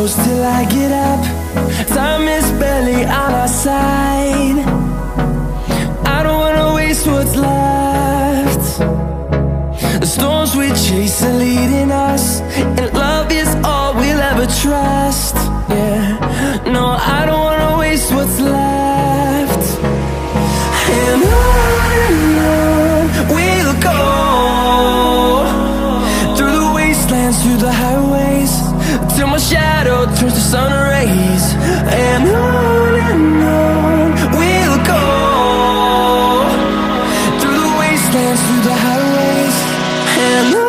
close till I get up. Time is barely on our side. I don't wanna waste what's left. The storms we chase are leading us, and love is all we'll ever trust. Yeah, no, I don't wanna waste what's left. And on we'll go, through the wastelands, through the highways, till my shadow turns to sun rays. And on we'll go, through the wastelands, through the highways, and on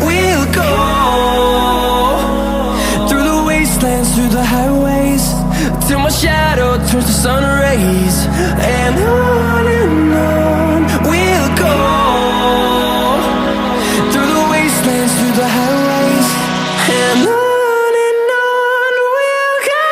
we'll go. Through the highways, till my shadow turns to sun rays. And on we'll go, through the wastelands, through the highways, and on we'll go.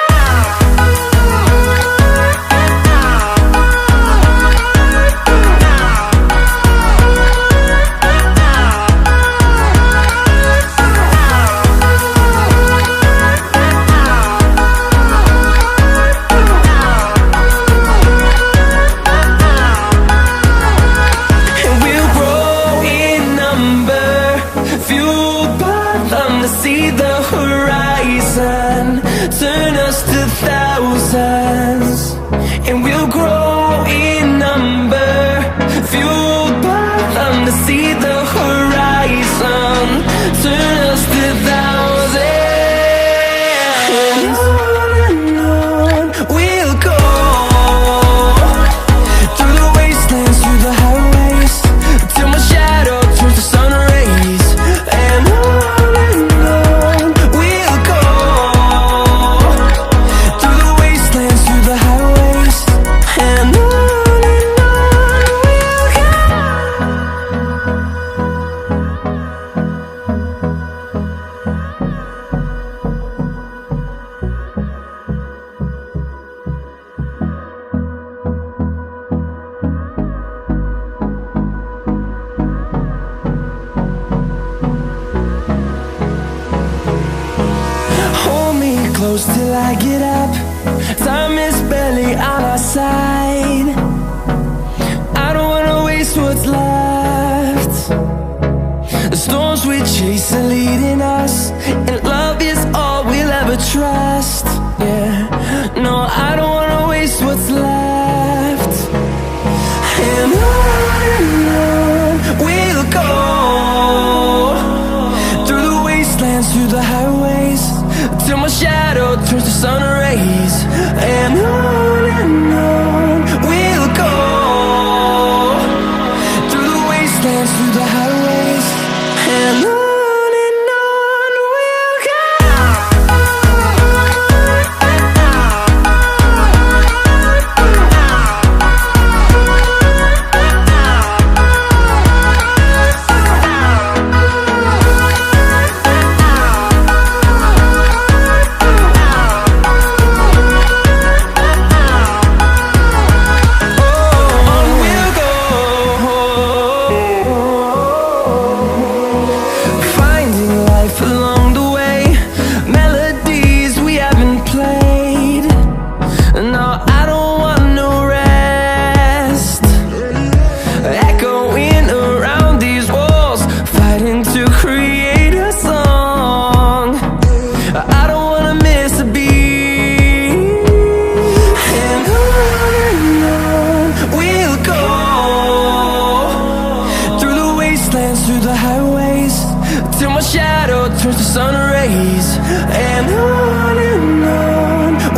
See the horizon, turn us to thousands, and we'll grow in number, fueled by them. To see the horizon, turn us to thousands, and on we'll go, through the wastelands, through the highways, till my shadow turns to sun rays. And close till I get up. Time is barely on our side. I don't wanna waste what's left. The storms we chase are leading us, and love is all we'll ever trust. Yeah, no, I don't wanna waste what's left. And on we'll go, through the wastelands, through the highways, till my shadow turns to sun rays. And on we'll go, through the wastelands, through the highways, and on we'll go. through the highways, till my shadow turns to sun rays. And on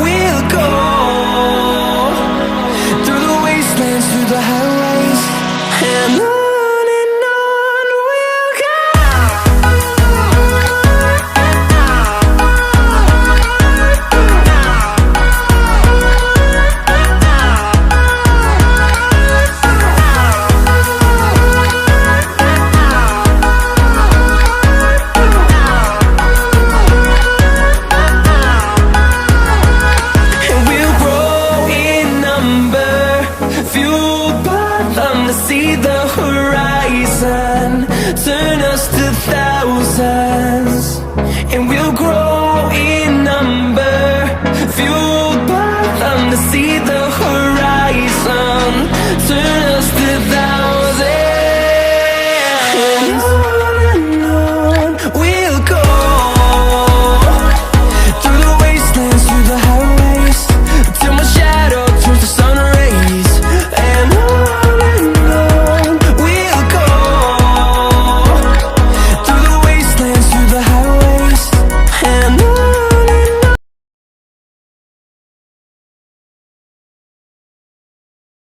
we'll go, through the wastelands, through the highways. And on we'll go. See the horizon, turn us to thousands, and we'll grow